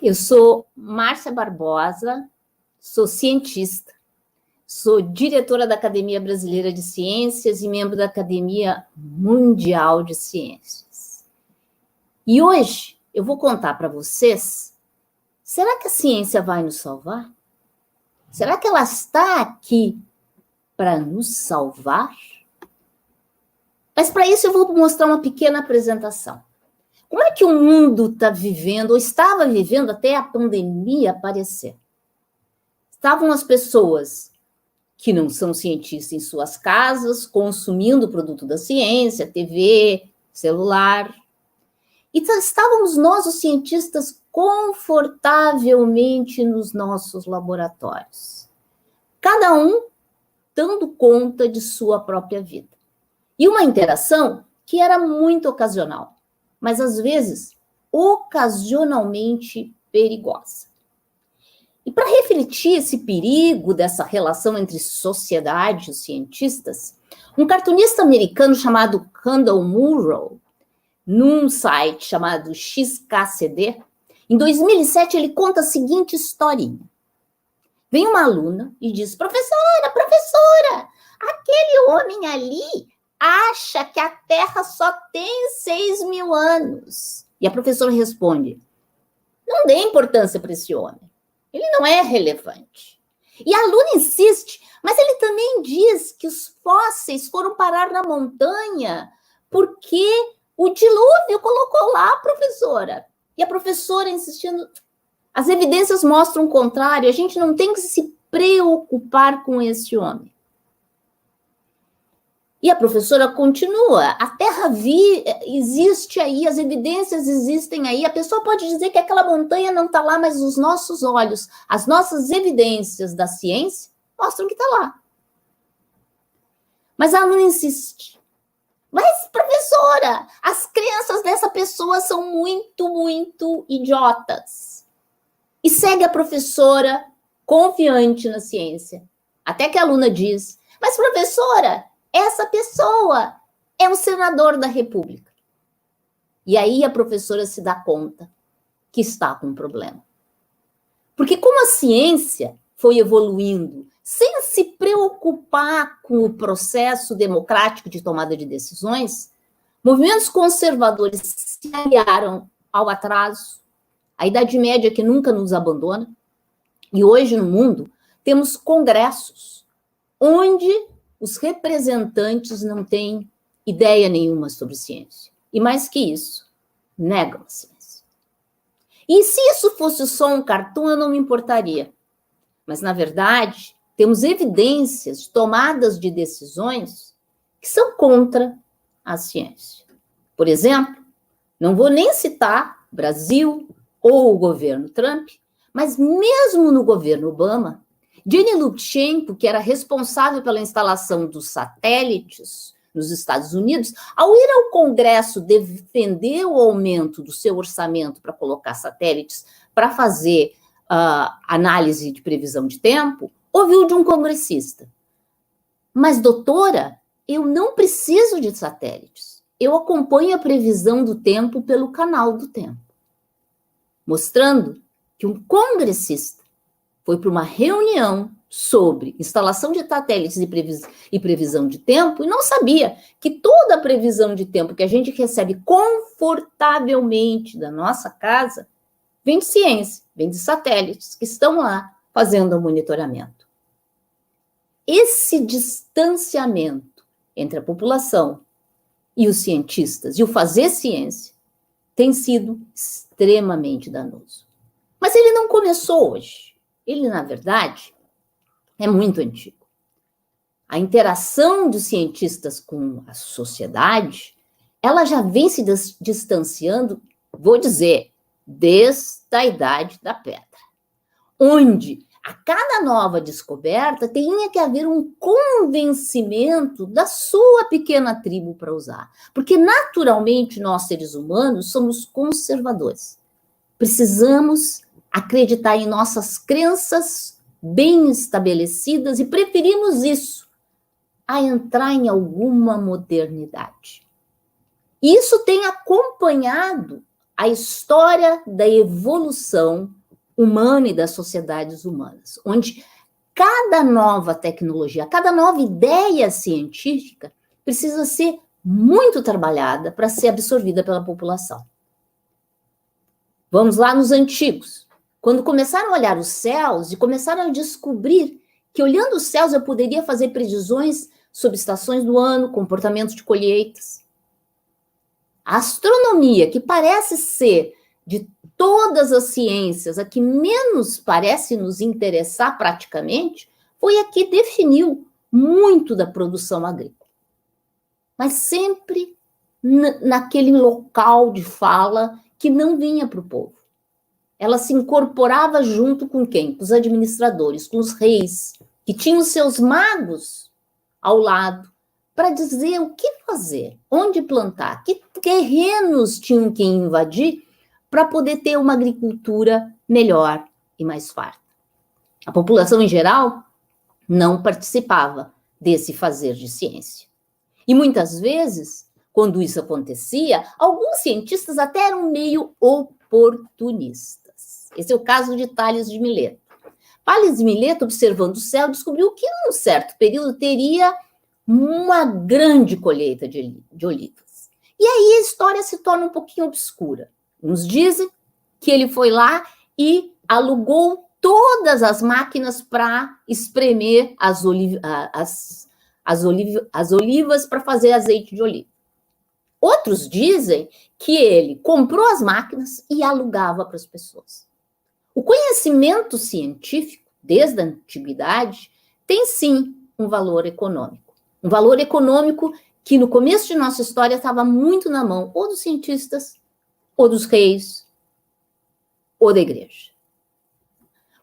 Eu sou Márcia Barbosa, sou cientista, sou diretora da Academia Brasileira de Ciências e membro da Academia Mundial de Ciências. E hoje eu vou contar para vocês, será que a ciência vai nos salvar? Será que ela está aqui para nos salvar? Mas para isso eu vou mostrar uma pequena apresentação. Como é que o mundo está vivendo, ou estava vivendo até a pandemia aparecer? Estavam as pessoas que não são cientistas em suas casas, consumindo o produto da ciência, TV, celular. E estávamos nós, os cientistas, confortavelmente nos nossos laboratórios. Cada um dando conta de sua própria vida. E uma interação que era muito ocasional, mas às vezes ocasionalmente perigosa. E para refletir esse perigo dessa relação entre sociedade e os cientistas, um cartunista americano chamado Randall Munroe, num site chamado XKCD, em 2007 ele conta a seguinte historinha. Vem uma aluna e diz, professora, aquele homem ali acha que a Terra só tem 6.000 anos. E a professora responde, não dê importância para esse homem. Ele não é relevante. E a aluna insiste, mas ele também diz que os fósseis foram parar na montanha porque o dilúvio colocou lá, professora. E a professora insistindo, as evidências mostram o contrário, a gente não tem que se preocupar com esse homem. E a professora continua, a Terra existe aí, as evidências existem aí, a pessoa pode dizer que aquela montanha não está lá, mas os nossos olhos, as nossas evidências da ciência mostram que está lá. Mas a aluna insiste. Mas, professora, as crenças dessa pessoa são muito idiotas. E segue a professora confiante na ciência. Até que a aluna diz, mas, professora, essa pessoa é um senador da República. E aí a professora se dá conta que está com um problema. Porque como a ciência foi evoluindo sem se preocupar com o processo democrático de tomada de decisões, movimentos conservadores se aliaram ao atraso, à Idade Média que nunca nos abandona, e hoje no mundo temos congressos onde os representantes não têm ideia nenhuma sobre ciência. E mais que isso, negam a ciência. E se isso fosse só um cartoon, eu não me importaria. Mas, na verdade, temos evidências de tomadas de decisões que são contra a ciência. Por exemplo, não vou nem citar Brasil ou o governo Trump, mas mesmo no governo Obama, Jenny Lubchenco, que era responsável pela instalação dos satélites nos Estados Unidos, ao ir ao Congresso defender o aumento do seu orçamento para colocar satélites para fazer análise de previsão de tempo, ouviu de um congressista. Mas, doutora, eu não preciso de satélites. Eu acompanho a previsão do tempo pelo canal do tempo. Mostrando que um congressista foi para uma reunião sobre instalação de satélites e previsão de tempo e não sabia que toda a previsão de tempo que a gente recebe confortavelmente da nossa casa vem de ciência, vem de satélites que estão lá fazendo o monitoramento. Esse distanciamento entre a população e os cientistas e o fazer ciência tem sido extremamente danoso. Mas ele não começou hoje. Ele, na verdade, é muito antigo. A interação dos cientistas com a sociedade, ela já vem se distanciando, vou dizer, desde a Idade da Pedra, onde a cada nova descoberta tinha que haver um convencimento da sua pequena tribo para usar. Porque, naturalmente, nós, seres humanos, somos conservadores. Precisamos acreditar em nossas crenças bem estabelecidas e preferimos isso a entrar em alguma modernidade. Isso tem acompanhado a história da evolução humana e das sociedades humanas, onde cada nova tecnologia, cada nova ideia científica precisa ser muito trabalhada para ser absorvida pela população. Vamos lá nos antigos. Quando começaram a olhar os céus e começaram a descobrir que olhando os céus eu poderia fazer previsões sobre estações do ano, comportamento de colheitas. A astronomia, que parece ser de todas as ciências a que menos parece nos interessar praticamente, foi a que definiu muito da produção agrícola. Mas sempre naquele local de fala que não vinha para o povo. Ela se incorporava junto com quem? Com os administradores, com os reis, que tinham seus magos ao lado, para dizer o que fazer, onde plantar, que terrenos tinham que invadir para poder ter uma agricultura melhor e mais farta. A população em geral não participava desse fazer de ciência. E muitas vezes, quando isso acontecia, alguns cientistas até eram meio oportunistas. Esse é o caso de Tales de Mileto. Tales de Mileto, observando o céu, descobriu que em um certo período teria uma grande colheita de olivas. E aí a história se torna um pouquinho obscura. Uns dizem que ele foi lá e alugou todas as máquinas para espremer as olivas para fazer azeite de oliva. Outros dizem que ele comprou as máquinas e alugava para as pessoas. O conhecimento científico, desde a antiguidade, tem sim um valor econômico. Um valor econômico que no começo de nossa história estava muito na mão ou dos cientistas, ou dos reis, ou da igreja.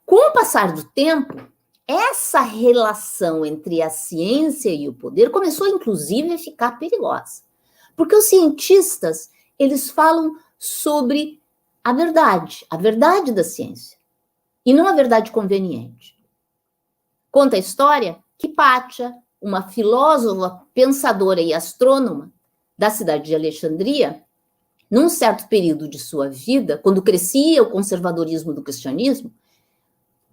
Com o passar do tempo, essa relação entre a ciência e o poder começou, inclusive, a ficar perigosa. Porque os cientistas, eles falam sobre a verdade da ciência, e não a verdade conveniente. Conta a história que Hipátia, uma filósofa, pensadora e astrônoma da cidade de Alexandria, num certo período de sua vida, quando crescia o conservadorismo do cristianismo,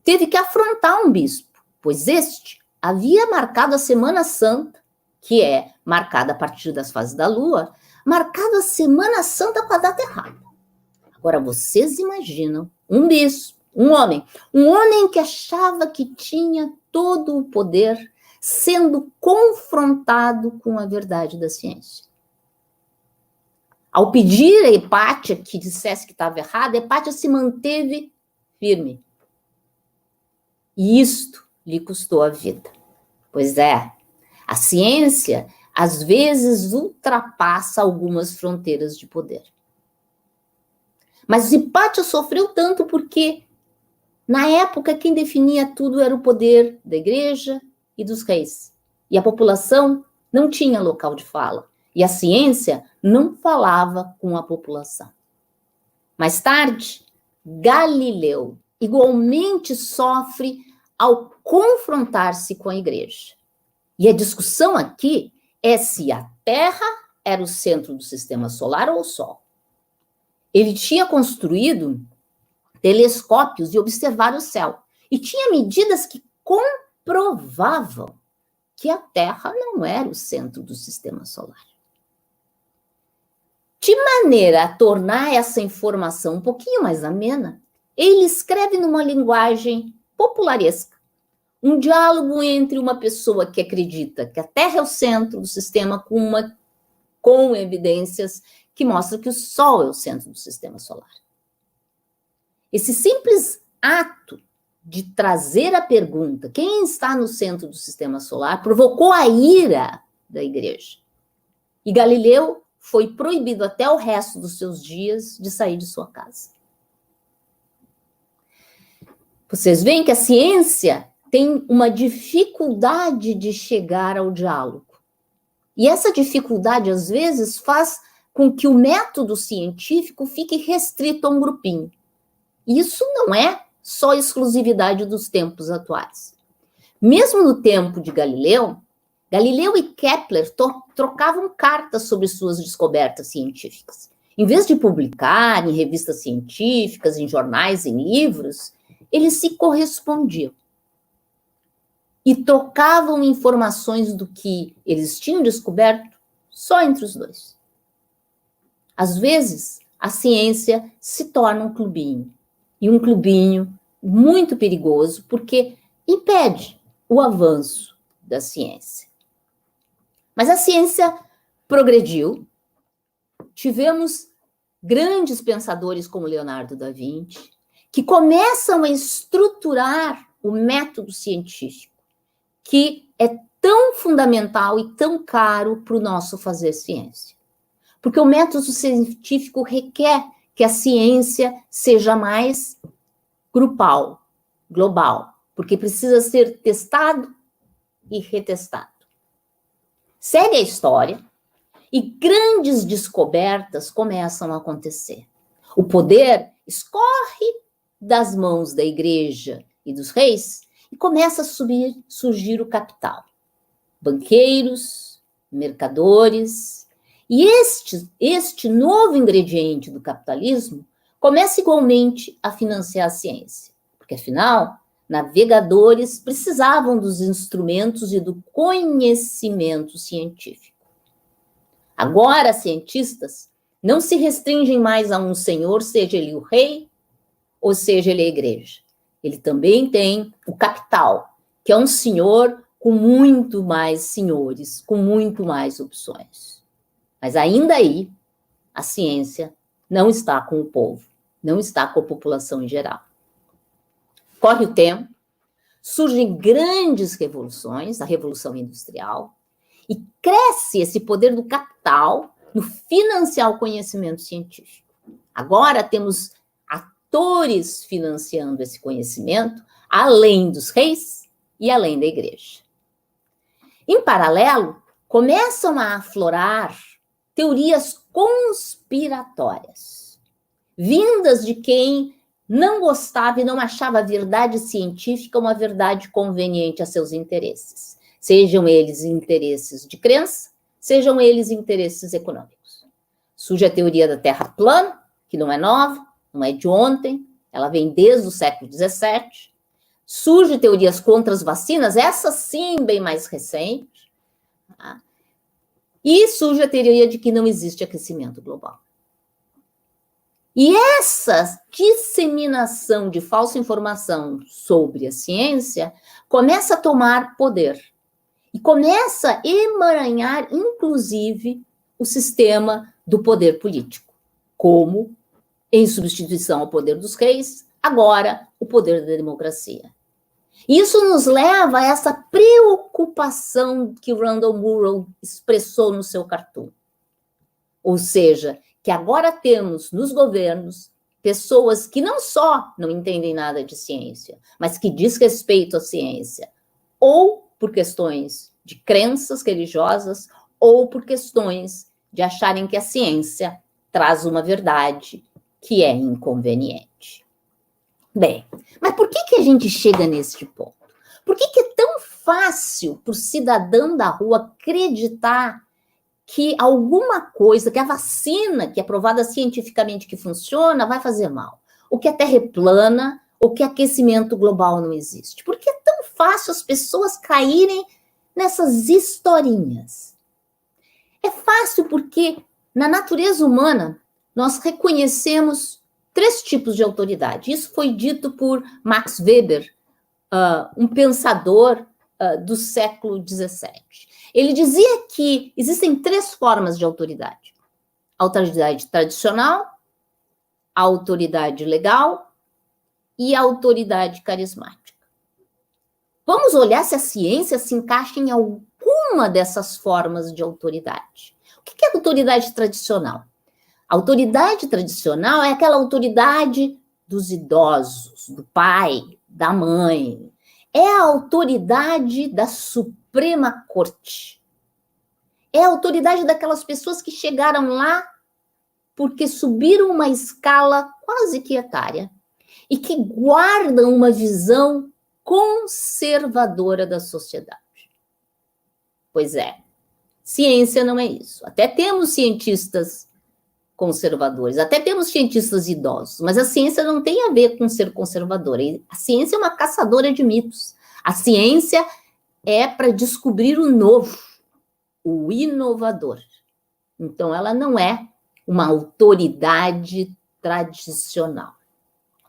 teve que afrontar um bispo, pois este havia marcado a Semana Santa, que é marcada a partir das fases da lua, marcado a Semana Santa com a data errada. Agora, vocês imaginam um bispo, um homem que achava que tinha todo o poder, sendo confrontado com a verdade da ciência. Ao pedir a Hipátia que dissesse que estava errado, Hipátia se manteve firme. E isto lhe custou a vida. Pois é, a ciência às vezes ultrapassa algumas fronteiras de poder. Mas Hipátia sofreu tanto porque, na época, quem definia tudo era o poder da igreja e dos reis. E a população não tinha local de fala. E a ciência não falava com a população. Mais tarde, Galileu igualmente sofre ao confrontar-se com a igreja. E a discussão aqui é se a Terra era o centro do sistema solar ou o Sol. Ele tinha construído telescópios e observado o céu. E tinha medidas que comprovavam que a Terra não era o centro do sistema solar. De maneira a tornar essa informação um pouquinho mais amena, ele escreve numa linguagem popularesca, um diálogo entre uma pessoa que acredita que a Terra é o centro do sistema com evidências que mostram que o Sol é o centro do sistema solar. Esse simples ato de trazer a pergunta, quem está no centro do sistema solar, provocou a ira da igreja. E Galileu foi proibido até o resto dos seus dias de sair de sua casa. Vocês veem que a ciência tem uma dificuldade de chegar ao diálogo. E essa dificuldade, às vezes, faz com que o método científico fique restrito a um grupinho. Isso não é só exclusividade dos tempos atuais. Mesmo no tempo de Galileu e Kepler trocavam cartas sobre suas descobertas científicas. Em vez de publicar em revistas científicas, em jornais, em livros, eles se correspondiam e trocavam informações do que eles tinham descoberto só entre os dois. Às vezes, a ciência se torna um clubinho, e um clubinho muito perigoso, porque impede o avanço da ciência. Mas a ciência progrediu, tivemos grandes pensadores como Leonardo da Vinci, que começam a estruturar o método científico, que é tão fundamental e tão caro para o nosso fazer ciência. Porque o método científico requer que a ciência seja mais grupal, global, porque precisa ser testado e retestado. Segue a história e grandes descobertas começam a acontecer. O poder escorre das mãos da igreja e dos reis e começa a surgir o capital. Banqueiros, mercadores, e este novo ingrediente do capitalismo começa igualmente a financiar a ciência, porque afinal, navegadores precisavam dos instrumentos e do conhecimento científico. Agora, cientistas não se restringem mais a um senhor, seja ele o rei ou seja ele a igreja. Ele também tem o capital, que é um senhor com muito mais senhores, com muito mais opções. Mas ainda aí, a ciência não está com o povo, não está com a população em geral. Corre o tempo, surgem grandes revoluções, a Revolução Industrial, e cresce esse poder do capital no financiar o conhecimento científico. Agora temos atores financiando esse conhecimento, além dos reis e além da igreja. Em paralelo, começam a aflorar teorias conspiratórias, vindas de quem não gostava e não achava a verdade científica uma verdade conveniente a seus interesses, sejam eles interesses de crença, sejam eles interesses econômicos. Surge a teoria da Terra plana, que não é nova, não é de ontem, ela vem desde o século XVII. Surgem teorias contra as vacinas, essas sim bem mais recentes. Tá? E surge a teoria de que não existe aquecimento global. E essa disseminação de falsa informação sobre a ciência começa a tomar poder e começa a emaranhar, inclusive, o sistema do poder político, como, em substituição ao poder dos reis, agora o poder da democracia. Isso nos leva a essa preocupação que Randall Munroe expressou no seu cartoon. Ou seja, que agora temos nos governos pessoas que não só não entendem nada de ciência, mas que diz respeito à ciência, ou por questões de crenças religiosas, ou por questões de acharem que a ciência traz uma verdade que é inconveniente. Bem, mas por que a gente chega neste ponto? Por que é tão fácil para o cidadão da rua acreditar que alguma coisa, que a vacina, que é provada cientificamente que funciona, vai fazer mal? Ou que a Terra é plana, ou que aquecimento global não existe? Por que é tão fácil as pessoas caírem nessas historinhas? É fácil porque na natureza humana nós reconhecemos 3 tipos de autoridade. Isso foi dito por Max Weber, um pensador do século XVII. Ele dizia que existem 3 formas de autoridade. A autoridade tradicional, a autoridade legal e a autoridade carismática. Vamos olhar se a ciência se encaixa em alguma dessas formas de autoridade. O que é autoridade tradicional? A autoridade tradicional é aquela autoridade dos idosos, do pai, da mãe. É a autoridade da Suprema Corte. É a autoridade daquelas pessoas que chegaram lá porque subiram uma escala quase que etária e que guardam uma visão conservadora da sociedade. Pois é, ciência não é isso. Até temos cientistas conservadores. Até temos cientistas idosos, mas a ciência não tem a ver com ser conservadora. A ciência é uma caçadora de mitos. A ciência é para descobrir o novo, o inovador. Então, ela não é uma autoridade tradicional.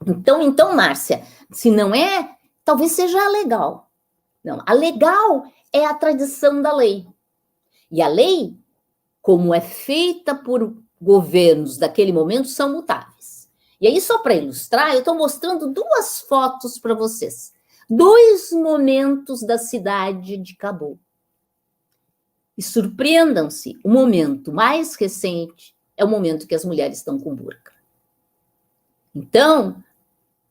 Então, Márcia, se não é, talvez seja a legal. Não, a legal é a tradição da lei. E a lei, como é feita por governos daquele momento, são mutáveis. E aí, só para ilustrar, eu estou mostrando 2 fotos para vocês. 2 momentos da cidade de Cabul. E surpreendam-se, o momento mais recente é o momento que as mulheres estão com burca. Então,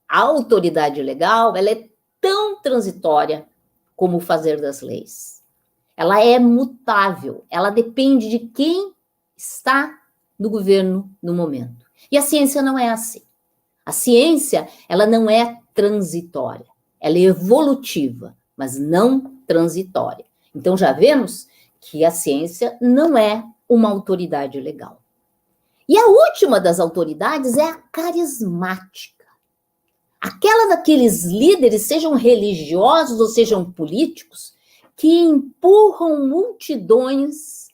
a autoridade legal, ela é tão transitória como o fazer das leis. Ela é mutável, ela depende de quem está no governo no momento. E a ciência não é assim. A ciência, ela não é transitória, ela é evolutiva, mas não transitória. Então, já vemos que a ciência não é uma autoridade legal. E a última das autoridades é a carismática. Aquela daqueles líderes, sejam religiosos ou sejam políticos, que empurram multidões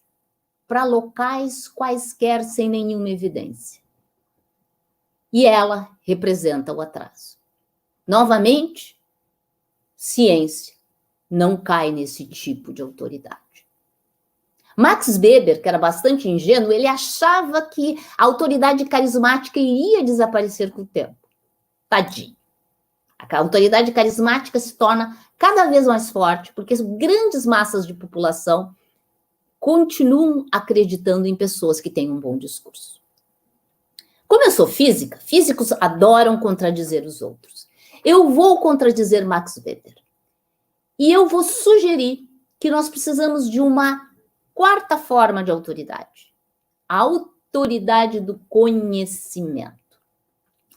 para locais quaisquer sem nenhuma evidência. E ela representa o atraso. Novamente, ciência não cai nesse tipo de autoridade. Max Weber, que era bastante ingênuo, ele achava que a autoridade carismática iria desaparecer com o tempo. Tadinho. A autoridade carismática se torna cada vez mais forte, porque as grandes massas de população continuam acreditando em pessoas que têm um bom discurso. Como eu sou física, físicos adoram contradizer os outros. Eu vou contradizer Max Weber. E eu vou sugerir que nós precisamos de uma 4ª forma de autoridade. A autoridade do conhecimento.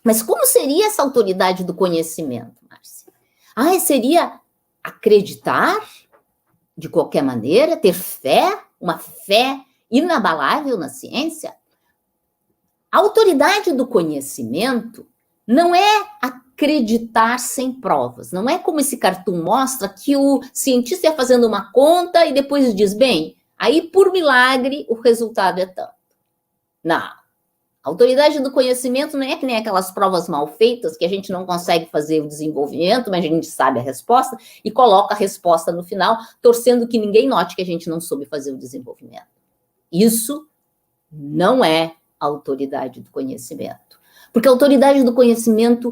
Mas como seria essa autoridade do conhecimento, Márcia? Seria acreditar de qualquer maneira, ter fé, uma fé inabalável na ciência? A autoridade do conhecimento não é acreditar sem provas. Não é como esse cartoon mostra que o cientista ia fazendo uma conta e depois diz, bem, aí por milagre o resultado é tanto. Não. A autoridade do conhecimento não é que nem aquelas provas mal feitas que a gente não consegue fazer o desenvolvimento, mas a gente sabe a resposta e coloca a resposta no final, torcendo que ninguém note que a gente não soube fazer o desenvolvimento. Isso não é a autoridade do conhecimento. Porque a autoridade do conhecimento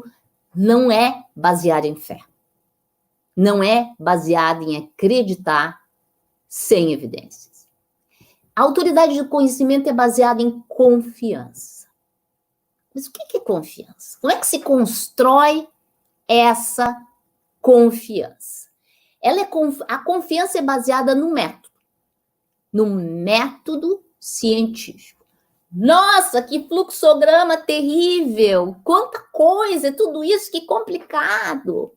não é baseada em fé. Não é baseada em acreditar sem evidências. A autoridade do conhecimento é baseada em confiança. Mas o que é confiança? Como é que se constrói essa confiança? A confiança é baseada no método científico. Nossa, que fluxograma terrível! Quanta coisa, tudo isso, que complicado!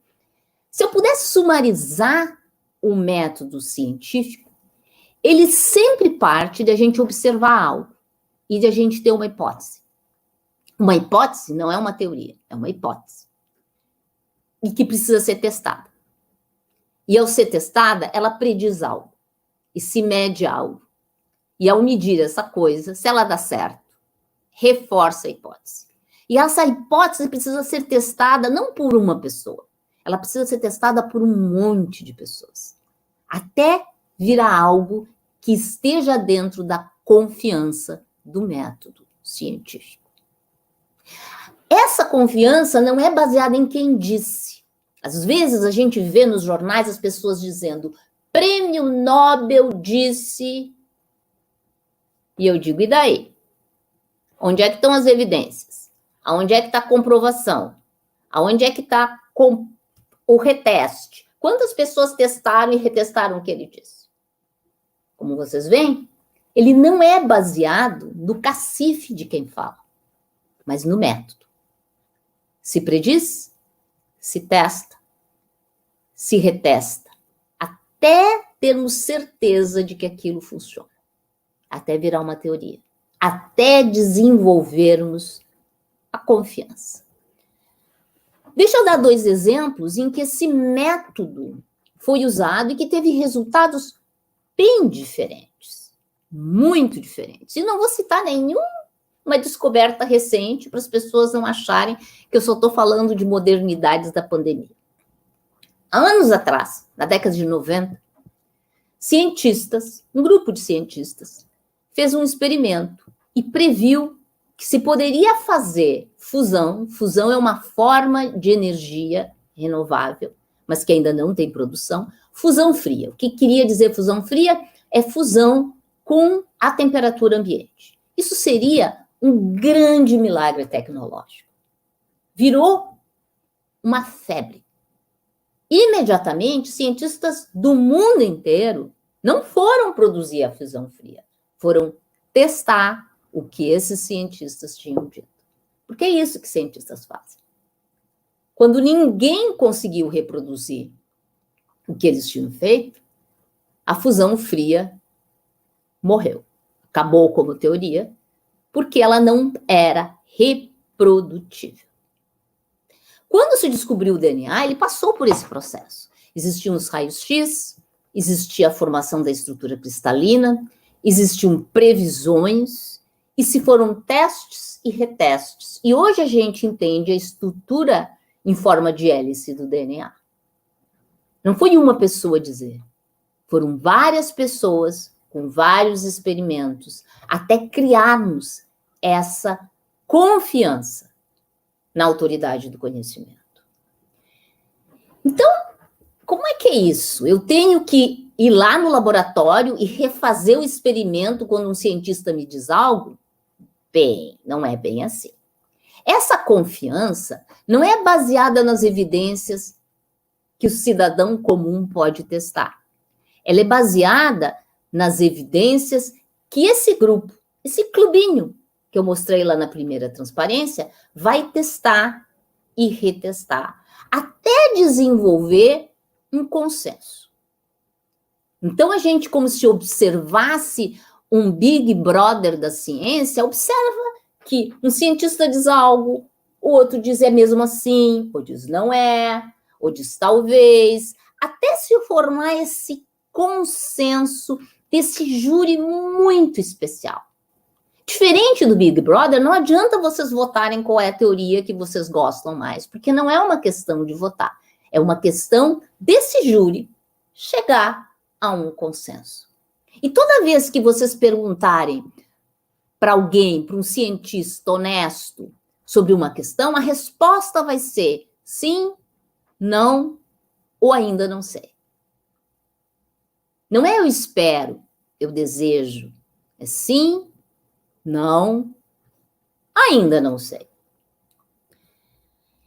Se eu pudesse sumarizar o método científico, ele sempre parte de a gente observar algo e de a gente ter uma hipótese. Uma hipótese não é uma teoria, é uma hipótese. E que precisa ser testada. E ao ser testada, ela prediz algo. E se mede algo. E ao medir essa coisa, se ela dá certo, reforça a hipótese. E essa hipótese precisa ser testada não por uma pessoa. Ela precisa ser testada por um monte de pessoas. Até virar algo que esteja dentro da confiança do método científico. Essa confiança não é baseada em quem disse. Às vezes a gente vê nos jornais as pessoas dizendo Prêmio Nobel disse... E eu digo, e daí? Onde é que estão as evidências? Aonde é que está a comprovação? Aonde é que está o reteste? Quantas pessoas testaram e retestaram o que ele disse? Como vocês veem, ele não é baseado no cacife de quem fala, mas no método. Se prediz, se testa, se retesta, até termos certeza de que aquilo funciona, até virar uma teoria. até desenvolvermos a confiança. Deixa eu dar 2 exemplos em que esse método foi usado e que teve resultados bem diferentes, muito diferentes. E não vou citar nenhuma descoberta recente para as pessoas não acharem que eu só estou falando de modernidades da pandemia. Há anos atrás, na década de 90, um grupo de cientistas, fez um experimento e previu que se poderia fazer fusão. Fusão é uma forma de energia renovável, mas que ainda não tem produção. Fusão fria. O que queria dizer fusão fria? É fusão com a temperatura ambiente. Isso seria um grande milagre tecnológico. Virou uma febre. Imediatamente, cientistas do mundo inteiro não foram produzir a fusão fria, foram testar o que esses cientistas tinham dito. Porque é isso que cientistas fazem. Quando ninguém conseguiu reproduzir o que eles tinham feito, a fusão fria morreu. Acabou como teoria, porque ela não era reprodutível. Quando se descobriu o DNA, ele passou por esse processo. Existiam os raios-x, existia a formação da estrutura cristalina, existiam previsões, e se foram testes e retestes. E hoje a gente entende a estrutura em forma de hélice do DNA. Não foi uma pessoa dizer, foram várias pessoas com vários experimentos, até criarmos essa confiança na autoridade do conhecimento. Então, como é que é isso? Eu tenho que ir lá no laboratório e refazer o experimento quando um cientista me diz algo? Bem, não é bem assim. Essa confiança não é baseada nas evidências que o cidadão comum pode testar. Ela é baseada nas evidências que esse grupo, esse clubinho que eu mostrei lá na primeira transparência, vai testar e retestar, até desenvolver um consenso. Então, a gente, como se observasse um Big Brother da ciência, observa que um cientista diz algo, o outro diz é mesmo assim, ou diz não é, ou diz talvez, até se formar esse consenso desse júri muito especial. Diferente do Big Brother, não adianta vocês votarem qual é a teoria que vocês gostam mais, porque não é uma questão de votar, é uma questão desse júri chegar a um consenso. E toda vez que vocês perguntarem para alguém, para um cientista honesto, sobre uma questão, a resposta vai ser sim, não ou ainda não sei. Não é eu espero, eu desejo. É sim, não, ainda não sei.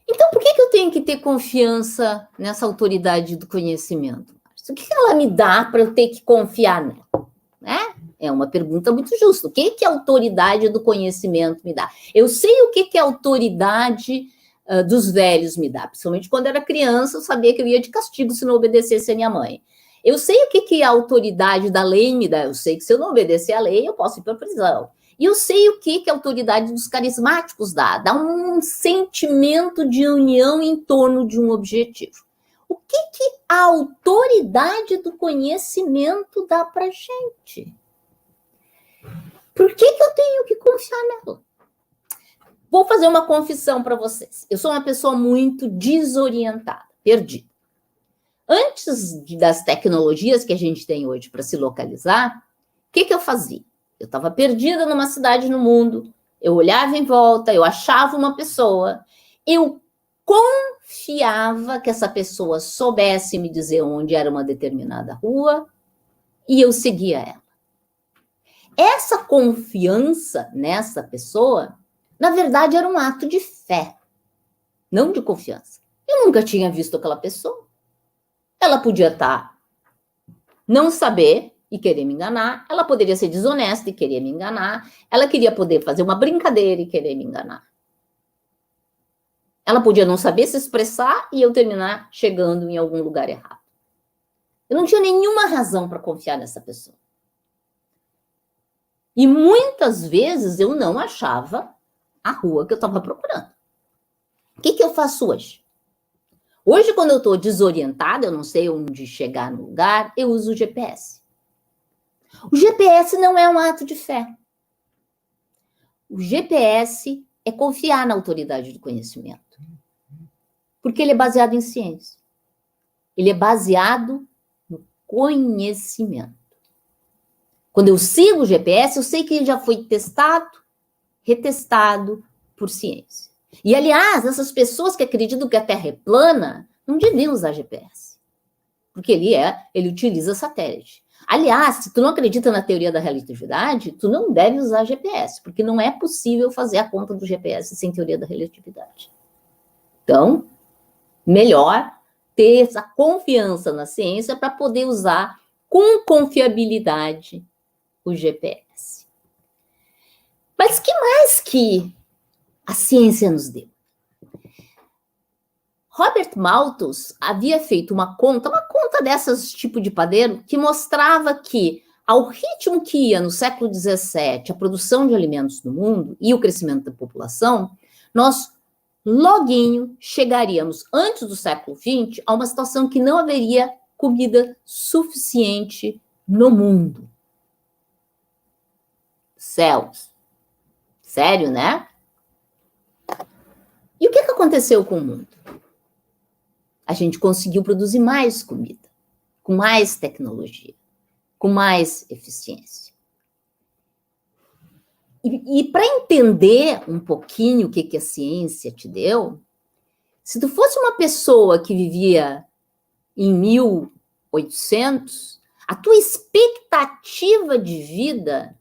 Então, por que eu tenho que ter confiança nessa autoridade do conhecimento? O que ela me dá para eu ter que confiar nela? Né? É uma pergunta muito justa. O que a autoridade do conhecimento me dá? Eu sei o que a autoridade dos velhos me dá. Principalmente quando era criança, eu sabia que eu ia de castigo se não obedecesse a minha mãe. Eu sei o que a autoridade da lei me dá. Eu sei que se eu não obedecer a lei, eu posso ir para a prisão. E eu sei o que a autoridade dos carismáticos dá. Dá um sentimento de união em torno de um objetivo. O que a autoridade do conhecimento dá para a gente? Por que eu tenho que confiar nela? Vou fazer uma confissão para vocês. Eu sou uma pessoa muito desorientada, perdida. Antes das tecnologias que a gente tem hoje para se localizar, o que eu fazia? Eu estava perdida numa cidade no mundo, eu olhava em volta, eu achava uma pessoa, eu confiava que essa pessoa soubesse me dizer onde era uma determinada rua e eu seguia ela. Essa confiança nessa pessoa, na verdade, era um ato de fé, não de confiança. Eu nunca tinha visto aquela pessoa. Ela podia não saber e querer me enganar, ela poderia ser desonesta e querer me enganar, ela queria poder fazer uma brincadeira e querer me enganar. Ela podia não saber se expressar e eu terminar chegando em algum lugar errado. Eu não tinha nenhuma razão para confiar nessa pessoa. E muitas vezes eu não achava a rua que eu estava procurando. O que eu faço hoje? Hoje, quando eu estou desorientada, eu não sei onde chegar no lugar, eu uso o GPS. O GPS não é um ato de fé. O GPS é confiar na autoridade do conhecimento. Porque ele é baseado em ciência. Ele é baseado no conhecimento. Quando eu sigo o GPS, eu sei que ele já foi testado, retestado por ciência. E, aliás, essas pessoas que acreditam que a Terra é plana, não deviam usar GPS. Porque ele utiliza satélite. Aliás, se tu não acredita na teoria da relatividade, tu não deve usar GPS, porque não é possível fazer a conta do GPS sem teoria da relatividade. Então, melhor ter essa confiança na ciência para poder usar com confiabilidade o GPS. Mas que mais que a ciência nos deu? Robert Malthus havia feito uma conta dessas tipo de padeiro, que mostrava que, ao ritmo que ia no século XVII a produção de alimentos no mundo e o crescimento da população, nós loguinho chegaríamos, antes do século XX, a uma situação que não haveria comida suficiente no mundo. Céus. Sério, né? E o que aconteceu com o mundo? A gente conseguiu produzir mais comida, com mais tecnologia, com mais eficiência. E para entender um pouquinho o que a ciência te deu, se tu fosse uma pessoa que vivia em 1800, a tua expectativa de vida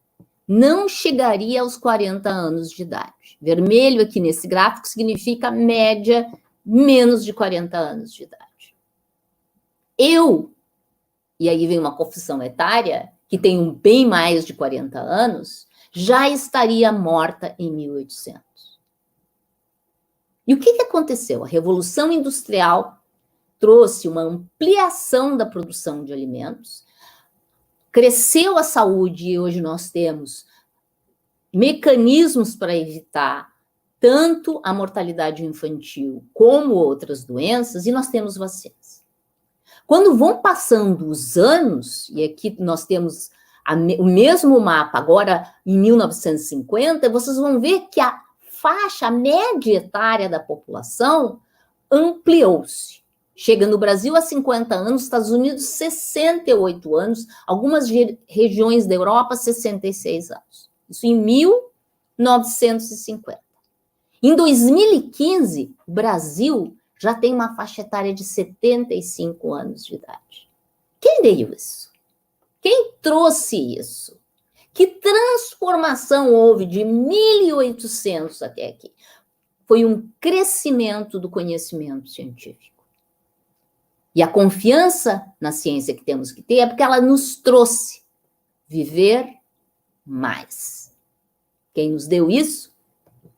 não chegaria aos 40 anos de idade. Vermelho aqui nesse gráfico significa média menos de 40 anos de idade. E aí vem uma confissão etária, que tenho bem mais de 40 anos, já estaria morta em 1800. E o que aconteceu? A Revolução Industrial trouxe uma ampliação da produção de alimentos, cresceu a saúde e hoje nós temos mecanismos para evitar tanto a mortalidade infantil como outras doenças, e nós temos vacinas. Quando vão passando os anos, e aqui nós temos o mesmo mapa, agora em 1950, vocês vão ver que a faixa, a média etária da população ampliou-se. Chega no Brasil a 50 anos, Estados Unidos 68 anos, algumas regiões da Europa 66 anos. Isso em 1950. Em 2015, o Brasil já tem uma faixa etária de 75 anos de idade. Quem deu isso? Quem trouxe isso? Que transformação houve de 1800 até aqui? Foi um crescimento do conhecimento científico. E a confiança na ciência que temos que ter é porque ela nos trouxe viver mais. Quem nos deu isso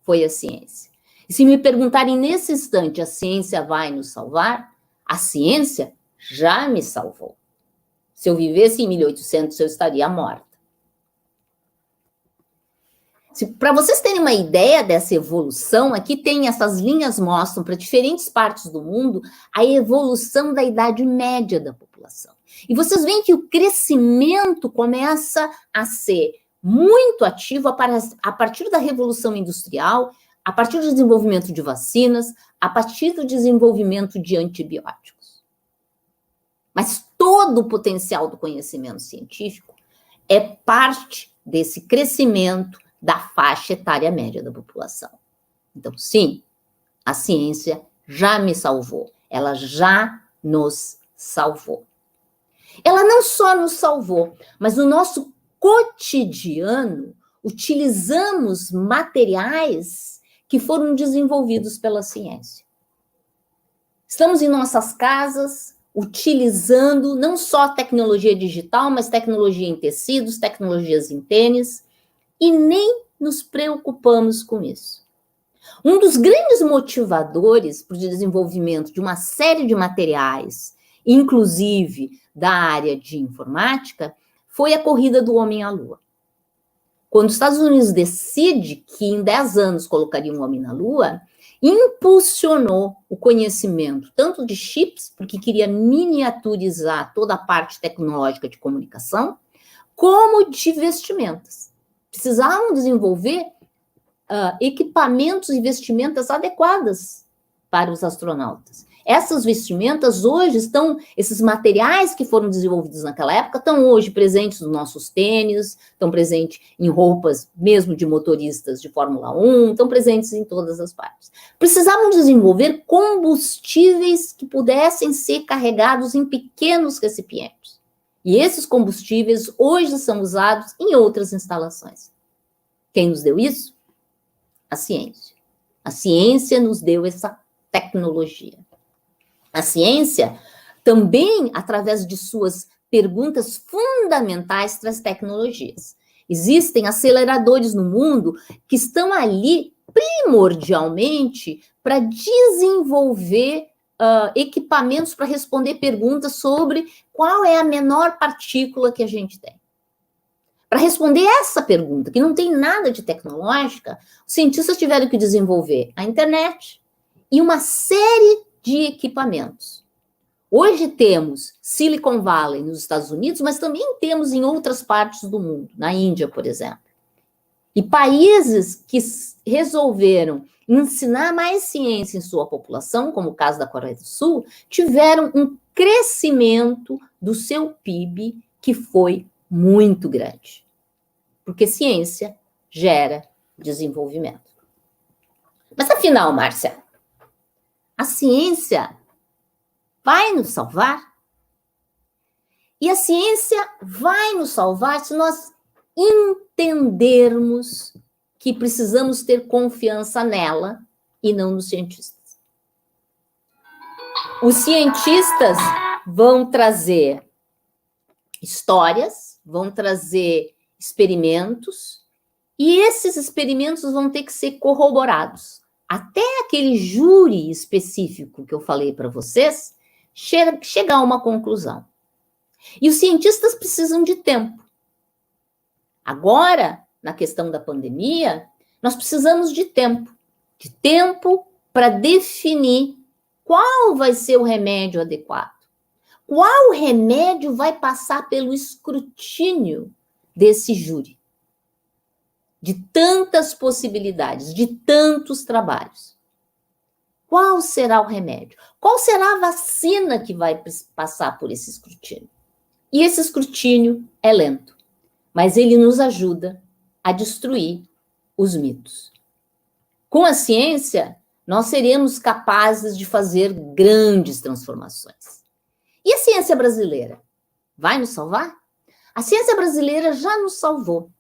foi a ciência. E se me perguntarem nesse instante, a ciência vai nos salvar? A ciência já me salvou. Se eu vivesse em 1800, eu estaria morta. Para vocês terem uma ideia dessa evolução, aqui tem essas linhas mostram para diferentes partes do mundo a evolução da idade média da população. E vocês veem que o crescimento começa a ser muito ativo a partir da Revolução Industrial, a partir do desenvolvimento de vacinas, a partir do desenvolvimento de antibióticos. Mas todo o potencial do conhecimento científico é parte desse crescimento da faixa etária média da população. Então, sim, a ciência já me salvou. Ela já nos salvou. Ela não só nos salvou, mas no nosso cotidiano, utilizamos materiais que foram desenvolvidos pela ciência. Estamos em nossas casas utilizando não só tecnologia digital, mas tecnologia em tecidos, tecnologias em tênis, e nem nos preocupamos com isso. Um dos grandes motivadores para o desenvolvimento de uma série de materiais, inclusive da área de informática, foi a corrida do homem à Lua. Quando os Estados Unidos decide que em 10 anos colocaria um homem na Lua, impulsionou o conhecimento tanto de chips, porque queria miniaturizar toda a parte tecnológica de comunicação, como de vestimentas. Precisavam desenvolver equipamentos e vestimentas adequadas para os astronautas. Essas vestimentas hoje esses materiais que foram desenvolvidos naquela época estão hoje presentes nos nossos tênis, estão presentes em roupas mesmo de motoristas de Fórmula 1, estão presentes em todas as partes. Precisavam desenvolver combustíveis que pudessem ser carregados em pequenos recipientes. E esses combustíveis hoje são usados em outras instalações. Quem nos deu isso? A ciência. A ciência nos deu essa tecnologia. A ciência também, através de suas perguntas fundamentais, traz tecnologias. Existem aceleradores no mundo que estão ali primordialmente para desenvolver equipamentos para responder perguntas sobre qual é a menor partícula que a gente tem. Para responder essa pergunta, que não tem nada de tecnológica, os cientistas tiveram que desenvolver a internet e uma série de equipamentos. Hoje temos Silicon Valley nos Estados Unidos, mas também temos em outras partes do mundo, na Índia, por exemplo. E países que resolveram ensinar mais ciência em sua população, como o caso da Coreia do Sul, tiveram um crescimento do seu PIB que foi muito grande. Porque ciência gera desenvolvimento. Mas afinal, Márcia, a ciência vai nos salvar? E a ciência vai nos salvar se nós entendermos que precisamos ter confiança nela e não nos cientistas. Os cientistas vão trazer histórias, vão trazer experimentos, e esses experimentos vão ter que ser corroborados. Até aquele júri específico que eu falei para vocês chegar a uma conclusão. E os cientistas precisam de tempo. Agora, na questão da pandemia, nós precisamos de tempo para definir qual vai ser o remédio adequado. Qual remédio vai passar pelo escrutínio desse júri? De tantas possibilidades, de tantos trabalhos. Qual será o remédio? Qual será a vacina que vai passar por esse escrutínio? E esse escrutínio é lento, mas ele nos ajuda a destruir os mitos. Com a ciência, nós seremos capazes de fazer grandes transformações. E a ciência brasileira? Vai nos salvar? A ciência brasileira já nos salvou.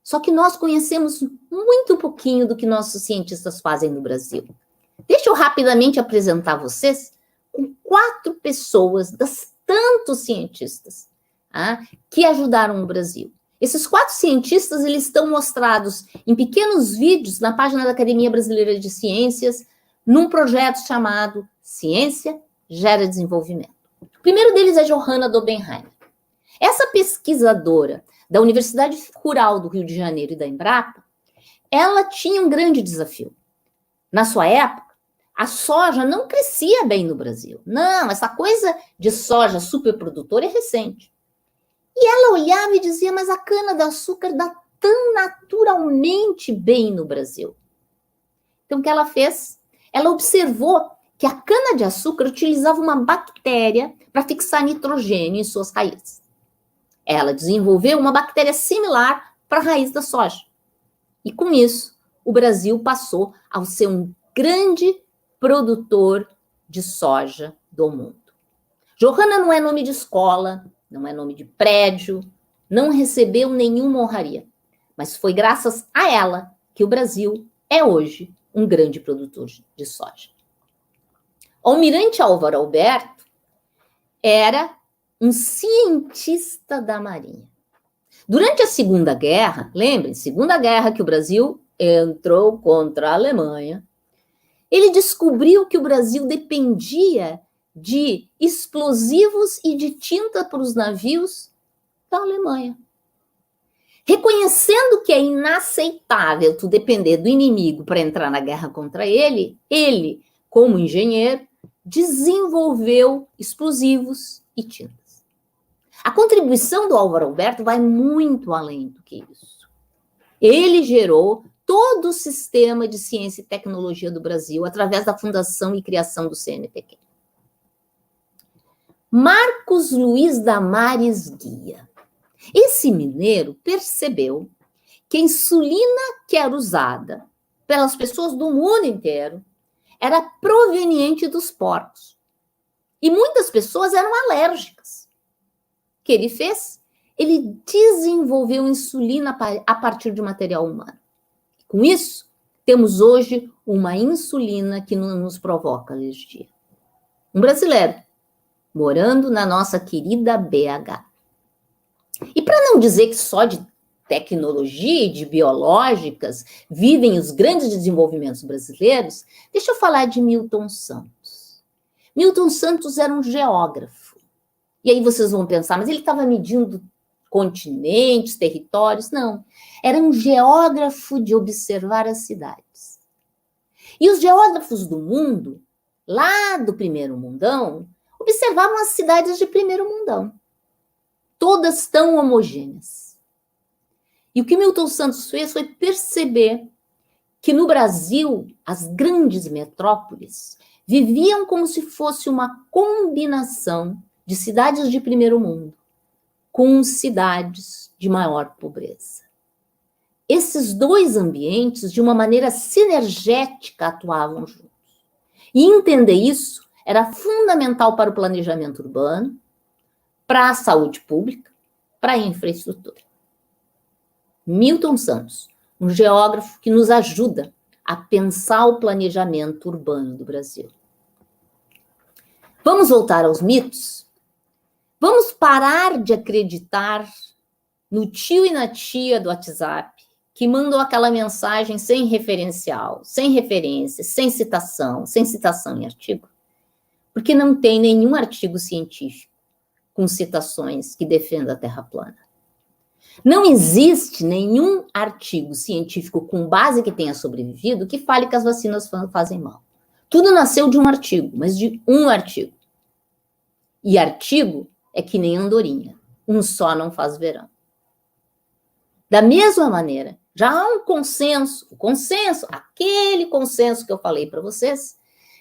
Só que nós conhecemos muito pouquinho do que nossos cientistas fazem no Brasil. Deixa eu rapidamente apresentar vocês com 4 pessoas das tantos cientistas que ajudaram o Brasil. Esses 4 cientistas, eles estão mostrados em pequenos vídeos na página da Academia Brasileira de Ciências, num projeto chamado Ciência Gera Desenvolvimento. O primeiro deles é Johanna Dobenheimer. Essa pesquisadora da Universidade Rural do Rio de Janeiro e da Embrapa, ela tinha um grande desafio. Na sua época, a soja não crescia bem no Brasil. Não, essa coisa de soja superprodutora é recente. E ela olhava e dizia, mas a cana-de-açúcar dá tão naturalmente bem no Brasil. Então, o que ela fez? Ela observou que a cana-de-açúcar utilizava uma bactéria para fixar nitrogênio em suas raízes. Ela desenvolveu uma bactéria similar para a raiz da soja. E com isso, o Brasil passou a ser um grande produtor de soja do mundo. Johanna não é nome de escola, não é nome de prédio, não recebeu nenhuma honraria. Mas foi graças a ela que o Brasil é hoje um grande produtor de soja. O almirante Álvaro Alberto era um cientista da Marinha. Durante a Segunda Guerra, lembrem, Segunda Guerra que o Brasil entrou contra a Alemanha, ele descobriu que o Brasil dependia de explosivos e de tinta para os navios da Alemanha. Reconhecendo que é inaceitável tu depender do inimigo para entrar na guerra contra ele, como engenheiro, desenvolveu explosivos e tintas. A contribuição do Álvaro Alberto vai muito além do que isso. Ele gerou todo o sistema de ciência e tecnologia do Brasil através da fundação e criação do CNPq. Marcos Luiz Damares Guia. Esse mineiro percebeu que a insulina que era usada pelas pessoas do mundo inteiro era proveniente dos porcos. E muitas pessoas eram alérgicas. O que ele fez? Ele desenvolveu insulina a partir de material humano. Com isso, temos hoje uma insulina que não nos provoca alergia. Um brasileiro, morando na nossa querida BH. E para não dizer que só de tecnologia e de biológicas vivem os grandes desenvolvimentos brasileiros, deixa eu falar de Milton Santos. Milton Santos era um geógrafo. E aí vocês vão pensar, mas ele estava medindo continentes, territórios? Não. Era um geógrafo de observar as cidades. E os geógrafos do mundo, lá do primeiro mundão, observavam as cidades de primeiro mundão. Todas tão homogêneas. E o que Milton Santos fez foi perceber que no Brasil, as grandes metrópoles viviam como se fosse uma combinação de cidades de primeiro mundo com cidades de maior pobreza. Esses dois ambientes, de uma maneira sinergética, atuavam juntos. E entender isso era fundamental para o planejamento urbano, para a saúde pública, para a infraestrutura. Milton Santos, um geógrafo que nos ajuda a pensar o planejamento urbano do Brasil. Vamos voltar aos mitos? Vamos parar de acreditar no tio e na tia do WhatsApp que mandam aquela mensagem sem referencial, sem referência, sem citação em artigo? Porque não tem nenhum artigo científico com citações que defenda a Terra plana. Não existe nenhum artigo científico com base que tenha sobrevivido que fale que as vacinas fazem mal. Tudo nasceu de um artigo, mas de um artigo. E artigo é que nem andorinha. Um só não faz verão. Da mesma maneira, já há um consenso, aquele consenso que eu falei para vocês,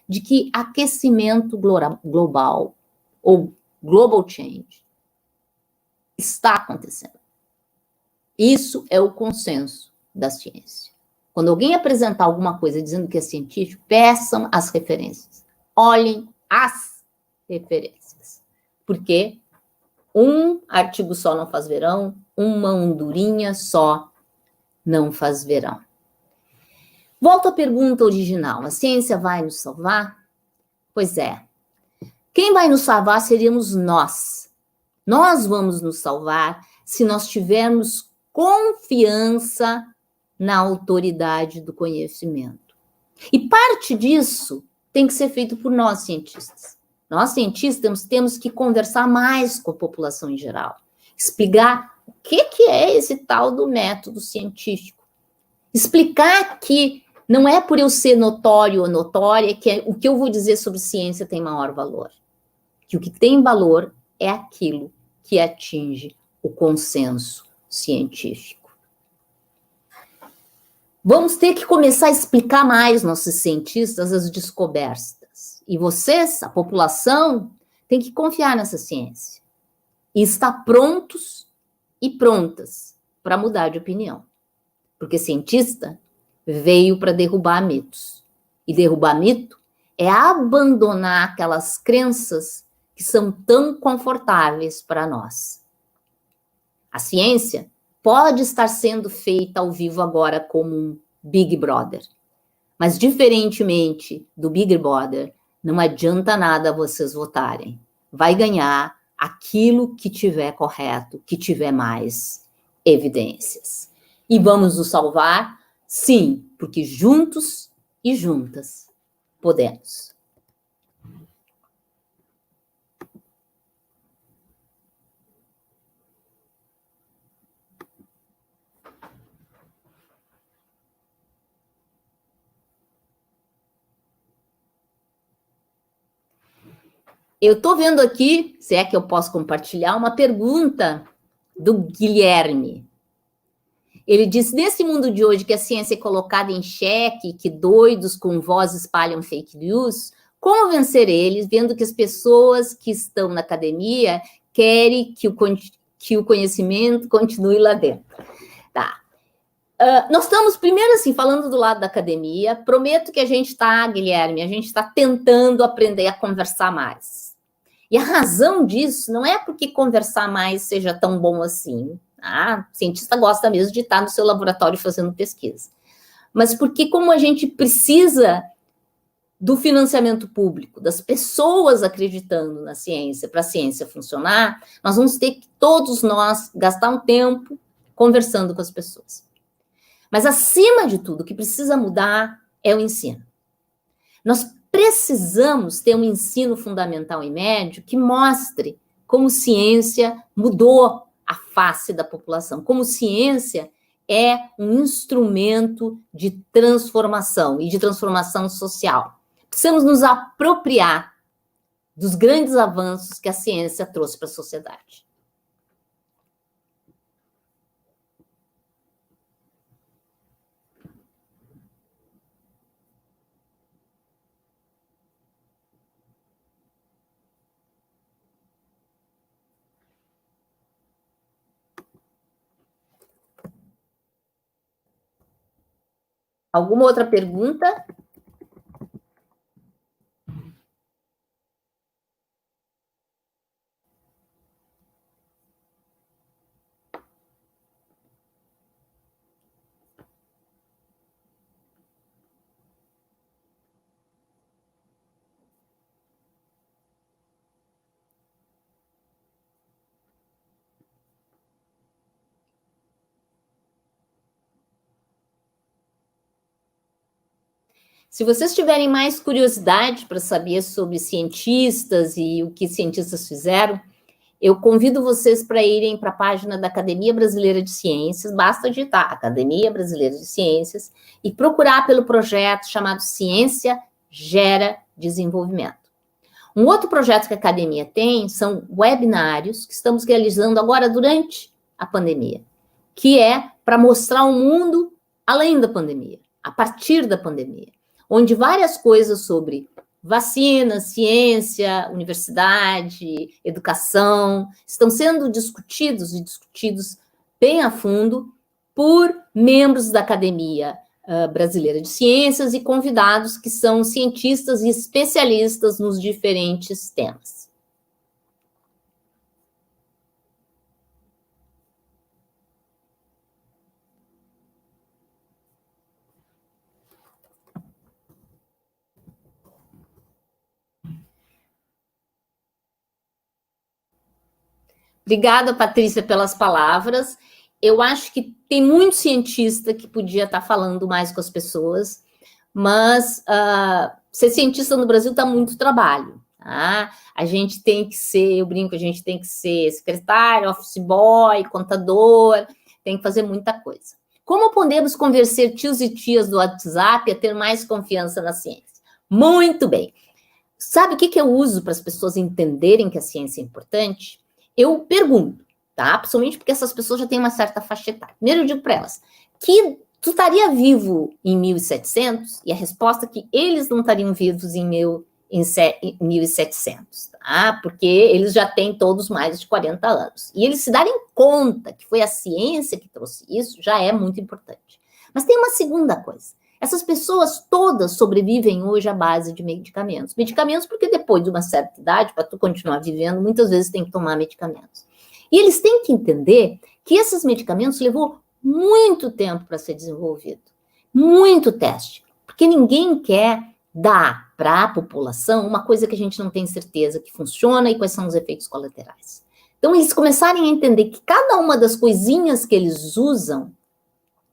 de que aquecimento global, ou global change, está acontecendo. Isso é o consenso da ciência. Quando alguém apresentar alguma coisa dizendo que é científico, peçam as referências. Olhem as referências. Porque um artigo só não faz verão, uma andorinha só não faz verão. Volto à pergunta original. A ciência vai nos salvar? Pois é. Quem vai nos salvar seríamos nós. Nós vamos nos salvar se nós tivermos confiança na autoridade do conhecimento. E parte disso tem que ser feito por nós, cientistas. Nós, cientistas, temos que conversar mais com a população em geral. Explicar o que é esse tal do método científico. Explicar que não é por eu ser notório ou notória que o que eu vou dizer sobre ciência tem maior valor. Que o que tem valor é aquilo que atinge o consenso científico. Vamos ter que começar a explicar mais, nossos cientistas, as descobertas. E vocês, a população, tem que confiar nessa ciência. E estar prontos e prontas para mudar de opinião. Porque cientista veio para derrubar mitos. E derrubar mito é abandonar aquelas crenças que são tão confortáveis para nós. A ciência pode estar sendo feita ao vivo agora como um Big Brother. Mas, diferentemente do Big Brother, não adianta nada vocês votarem. Vai ganhar aquilo que tiver correto, que tiver mais evidências. E vamos nos salvar? Sim, porque juntos e juntas podemos. Eu estou vendo aqui, se é que eu posso compartilhar, uma pergunta do Guilherme. Ele diz, nesse mundo de hoje que a ciência é colocada em xeque, que doidos com voz espalham fake news, como vencer eles, vendo que as pessoas que estão na academia querem que o conhecimento continue lá dentro? Tá. Nós estamos, primeiro assim, falando do lado da academia, prometo que a gente está, Guilherme, a gente está tentando aprender a conversar mais. E a razão disso não é porque conversar mais seja tão bom assim. O cientista gosta mesmo de estar no seu laboratório fazendo pesquisa. Mas porque como a gente precisa do financiamento público, das pessoas acreditando na ciência, para a ciência funcionar, nós vamos ter que, todos nós, gastar um tempo conversando com as pessoas. Mas, acima de tudo, o que precisa mudar é o ensino. Nós precisamos ter um ensino fundamental e médio que mostre como ciência mudou a face da população, como ciência é um instrumento de transformação e de transformação social. Precisamos nos apropriar dos grandes avanços que a ciência trouxe para a sociedade. Alguma outra pergunta? Se vocês tiverem mais curiosidade para saber sobre cientistas e o que cientistas fizeram, eu convido vocês para irem para a página da Academia Brasileira de Ciências, basta digitar Academia Brasileira de Ciências e procurar pelo projeto chamado Ciência Gera Desenvolvimento. Um outro projeto que a Academia tem são webinários que estamos realizando agora durante a pandemia, que é para mostrar o mundo além da pandemia, a partir da pandemia, onde várias coisas sobre vacina, ciência, universidade, educação, estão sendo discutidos e discutidos bem a fundo por membros da Academia Brasileira de Ciências e convidados que são cientistas e especialistas nos diferentes temas. Obrigada, Patrícia, pelas palavras. Eu acho que tem muito cientista que podia estar falando mais com as pessoas, mas ser cientista no Brasil dá muito trabalho. Tá? A gente tem que ser, eu brinco, a gente tem que ser secretário, office boy, contador, tem que fazer muita coisa. Como podemos convencer tios e tias do WhatsApp a ter mais confiança na ciência? Muito bem. Sabe o que eu uso para as pessoas entenderem que a ciência é importante? Eu pergunto, tá? Principalmente porque essas pessoas já têm uma certa faixa etária. Primeiro eu digo para elas que tu estaria vivo em 1700? E a resposta é que eles não estariam vivos em 1700, tá? Porque eles já têm todos mais de 40 anos. E eles se darem conta que foi a ciência que trouxe isso, já é muito importante. Mas tem uma segunda coisa. Essas pessoas todas sobrevivem hoje à base de medicamentos. Medicamentos porque depois de uma certa idade, para tu continuar vivendo, muitas vezes tem que tomar medicamentos. E eles têm que entender que esses medicamentos levou muito tempo para ser desenvolvido. Muito teste. Porque ninguém quer dar para a população uma coisa que a gente não tem certeza que funciona e quais são os efeitos colaterais. Então, eles começarem a entender que cada uma das coisinhas que eles usam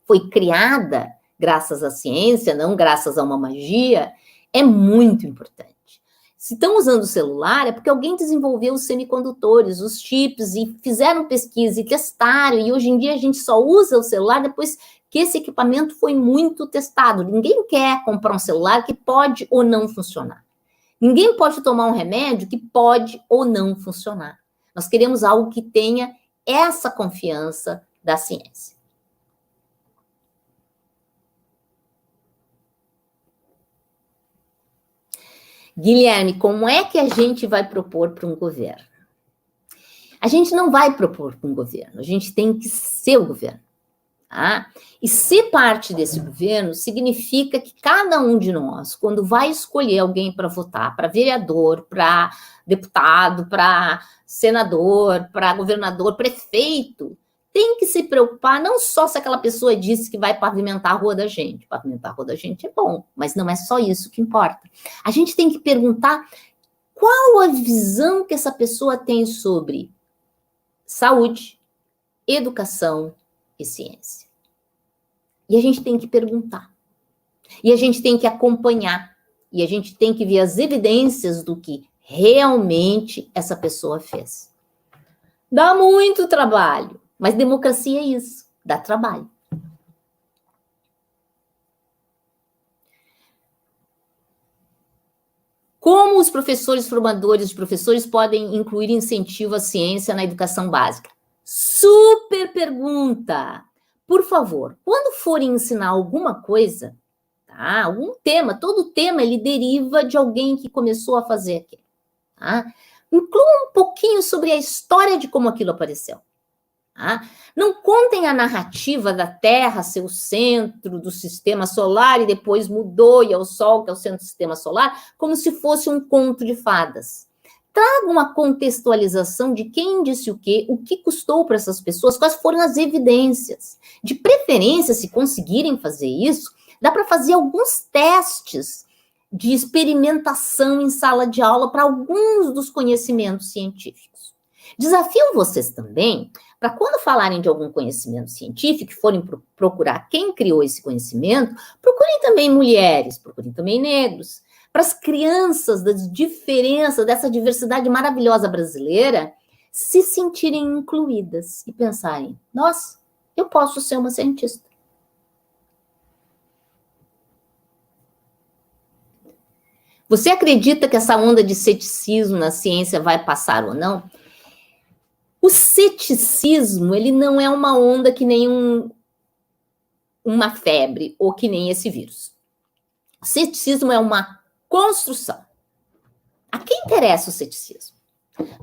foi criada graças à ciência, não graças a uma magia, é muito importante. Se estão usando o celular, é porque alguém desenvolveu os semicondutores, os chips, e fizeram pesquisa e testaram, e hoje em dia a gente só usa o celular depois que esse equipamento foi muito testado. Ninguém quer comprar um celular que pode ou não funcionar. Ninguém pode tomar um remédio que pode ou não funcionar. Nós queremos algo que tenha essa confiança da ciência. Guilherme, como é que a gente vai propor para um governo? A gente não vai propor para um governo, a gente tem que ser o governo. Tá? E ser parte desse governo significa que cada um de nós, quando vai escolher alguém para votar, para vereador, para deputado, para senador, para governador, prefeito, tem que se preocupar não só se aquela pessoa disse que vai pavimentar a rua da gente. Pavimentar a rua da gente é bom, mas não é só isso que importa. A gente tem que perguntar qual a visão que essa pessoa tem sobre saúde, educação e ciência. E a gente tem que perguntar. E a gente tem que acompanhar. E a gente tem que ver as evidências do que realmente essa pessoa fez. Dá muito trabalho, mas democracia é isso, dá trabalho. Como os professores formadores de professores podem incluir incentivo à ciência na educação básica? Super pergunta! Por favor, quando forem ensinar alguma coisa, tá? Algum tema, todo tema ele deriva de alguém que começou a fazer aquilo. Tá? Inclua um pouquinho sobre a história de como aquilo apareceu. Tá? Não contem a narrativa da Terra ser o centro do sistema solar e depois mudou e é o Sol que é o centro do sistema solar, como se fosse um conto de fadas. Traga uma contextualização de quem disse o que custou para essas pessoas, quais foram as evidências. De preferência, se conseguirem fazer isso, dá para fazer alguns testes de experimentação em sala de aula para alguns dos conhecimentos científicos. Desafio vocês também, para quando falarem de algum conhecimento científico, forem procurar quem criou esse conhecimento, procurem também mulheres, procurem também negros, para as crianças das diferenças, dessa diversidade maravilhosa brasileira, se sentirem incluídas e pensarem, nossa, eu posso ser uma cientista. Você acredita que essa onda de ceticismo na ciência vai passar ou não? O ceticismo, ele não é uma onda que nem uma febre ou que nem esse vírus. O ceticismo é uma construção. A quem interessa o ceticismo?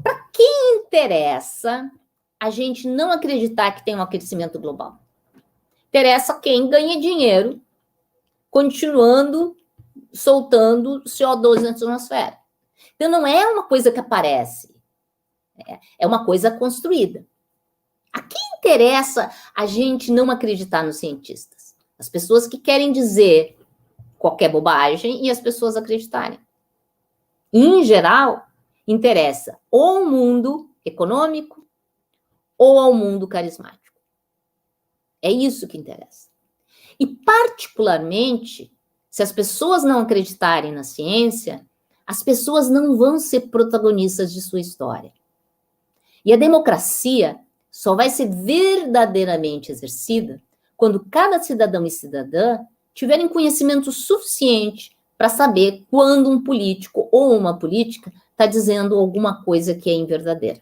Para quem interessa a gente não acreditar que tem um aquecimento global? Interessa quem ganha dinheiro continuando soltando CO2 na atmosfera. Então, não é uma coisa que aparece. É uma coisa construída. A quem interessa a gente não acreditar nos cientistas? As pessoas que querem dizer qualquer bobagem e as pessoas acreditarem. Em geral, interessa ou ao mundo econômico ou ao mundo carismático. É isso que interessa. E, particularmente, se as pessoas não acreditarem na ciência, as pessoas não vão ser protagonistas de sua história. E a democracia só vai ser verdadeiramente exercida quando cada cidadão e cidadã tiverem conhecimento suficiente para saber quando um político ou uma política está dizendo alguma coisa que é inverdadeira.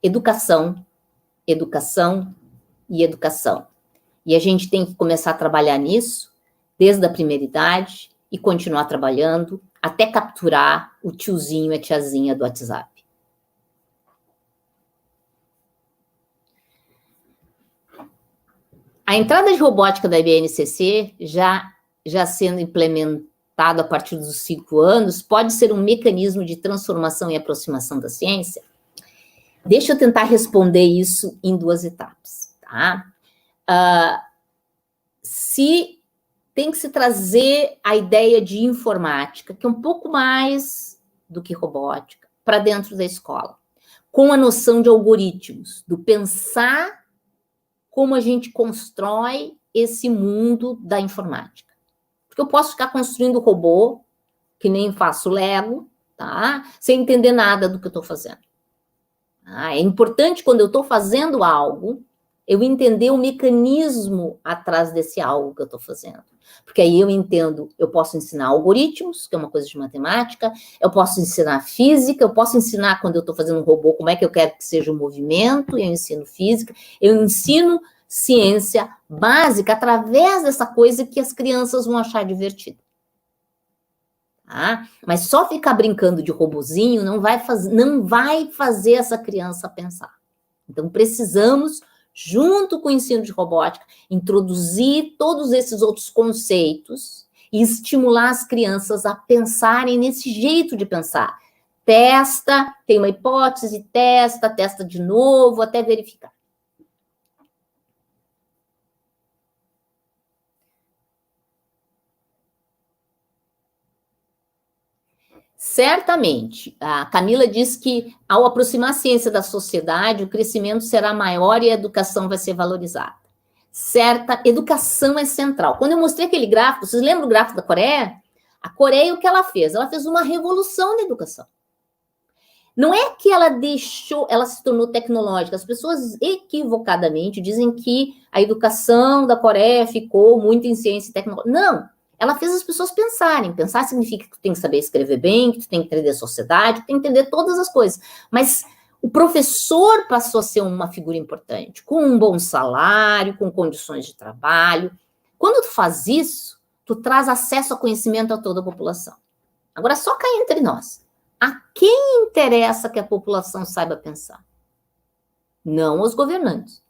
Educação, educação e educação. E a gente tem que começar a trabalhar nisso desde a primeira idade e continuar trabalhando até capturar o tiozinho e a tiazinha do WhatsApp. A entrada de robótica da BNCC, já sendo implementada a partir dos 5 anos, pode ser um mecanismo de transformação e aproximação da ciência? Deixa eu tentar responder isso em 2 etapas, tá? Tem que se trazer a ideia de informática, que é um pouco mais do que robótica, para dentro da escola, com a noção de algoritmos, do pensar como a gente constrói esse mundo da informática. Porque eu posso ficar construindo robô, que nem faço Lego, tá? Sem entender nada do que eu estou fazendo. É importante, quando eu estou fazendo algo, Eu entender o mecanismo atrás desse algo que eu estou fazendo. Porque aí eu entendo, eu posso ensinar algoritmos, que é uma coisa de matemática, eu posso ensinar física, eu posso ensinar quando eu estou fazendo um robô, como é que eu quero que seja o movimento, e eu ensino física, eu ensino ciência básica através dessa coisa que as crianças vão achar divertida. Tá? Mas só ficar brincando de robozinho não vai fazer essa criança pensar. Então, precisamos, junto com o ensino de robótica, introduzir todos esses outros conceitos e estimular as crianças a pensarem nesse jeito de pensar. Testa, tem uma hipótese, testa de novo, até verificar. Certamente, a Camila diz que ao aproximar a ciência da sociedade, o crescimento será maior e a educação vai ser valorizada. Certa, educação é central. Quando eu mostrei aquele gráfico, vocês lembram o gráfico da Coreia? A Coreia, o que ela fez? Ela fez uma revolução na educação. Não é que ela deixou, ela se tornou tecnológica. As pessoas equivocadamente dizem que a educação da Coreia ficou muito em ciência e tecnologia. Não, ela fez as pessoas pensarem. Pensar significa que tu tem que saber escrever bem, que tu tem que entender a sociedade, que tu tem que entender todas as coisas. Mas o professor passou a ser uma figura importante, com um bom salário, com condições de trabalho. Quando tu faz isso, tu traz acesso a conhecimento a toda a população. Agora, só cá entre nós. A quem interessa que a população saiba pensar? Não aos governantes.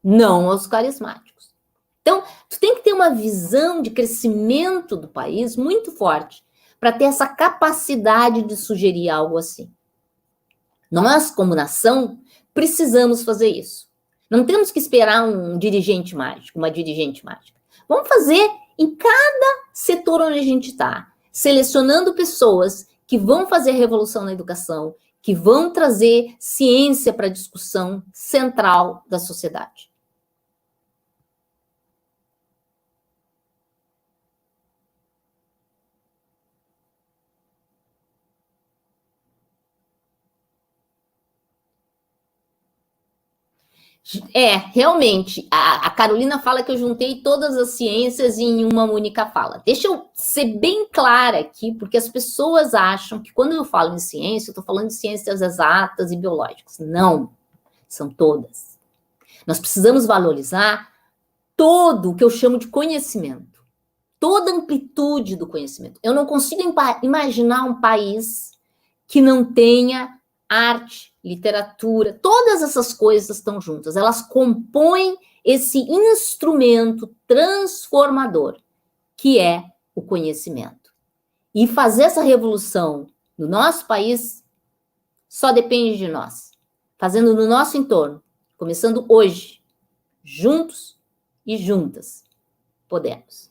Não aos carismáticos. Então, tu tem que ter uma visão de crescimento do país muito forte para ter essa capacidade de sugerir algo assim. Nós, como nação, precisamos fazer isso. Não temos que esperar um dirigente mágico, uma dirigente mágica. Vamos fazer em cada setor onde a gente está, selecionando pessoas que vão fazer revolução na educação, que vão trazer ciência para a discussão central da sociedade. Realmente, a Carolina fala que eu juntei todas as ciências em uma única fala. Deixa eu ser bem clara aqui, porque as pessoas acham que quando eu falo em ciência, eu estou falando de ciências exatas e biológicas. Não, são todas. Nós precisamos valorizar todo o que eu chamo de conhecimento, toda a amplitude do conhecimento. Eu não consigo imaginar um país que não tenha arte, literatura, todas essas coisas estão juntas, elas compõem esse instrumento transformador que é o conhecimento. E fazer essa revolução no nosso país só depende de nós, fazendo no nosso entorno, começando hoje, juntos e juntas, podemos.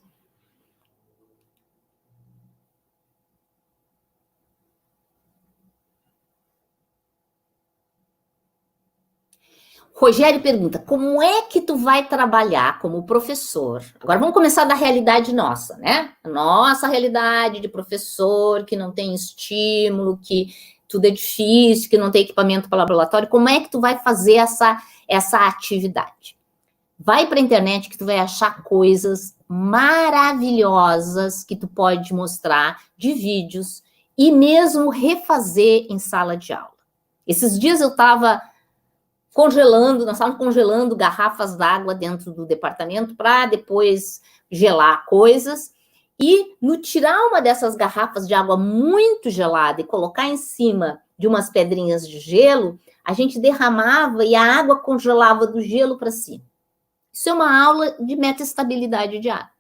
Rogério pergunta, como é que tu vai trabalhar como professor? Agora vamos começar da realidade nossa, né? Nossa realidade de professor que não tem estímulo, que tudo é difícil, que não tem equipamento para laboratório. Como é que tu vai fazer essa atividade? Vai para a internet que tu vai achar coisas maravilhosas que tu pode mostrar de vídeos e mesmo refazer em sala de aula. Esses dias eu estava nós estávamos congelando garrafas d'água dentro do departamento para depois gelar coisas. E no tirar uma dessas garrafas de água muito gelada e colocar em cima de umas pedrinhas de gelo, a gente derramava e a água congelava do gelo para cima. Isso é uma aula de metaestabilidade de água.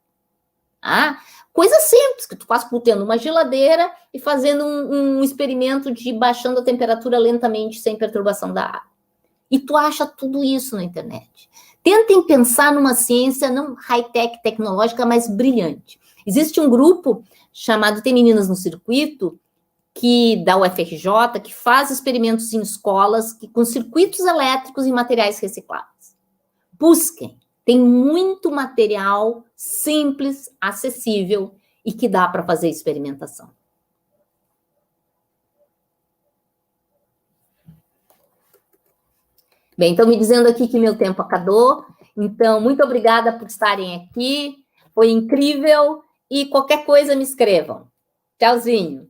Coisa simples, que tu faz tendo uma geladeira e fazendo um experimento de baixando a temperatura lentamente sem perturbação da água. E tu acha tudo isso na internet. Tentem pensar numa ciência não high-tech tecnológica, mas brilhante. Existe um grupo chamado Tem Meninas no Circuito, que da UFRJ, que faz experimentos em escolas com circuitos elétricos e materiais recicláveis. Busquem. Tem muito material simples, acessível e que dá para fazer experimentação. Bem, estão me dizendo aqui que meu tempo acabou. Então, muito obrigada por estarem aqui. Foi incrível. E qualquer coisa me escrevam. Tchauzinho.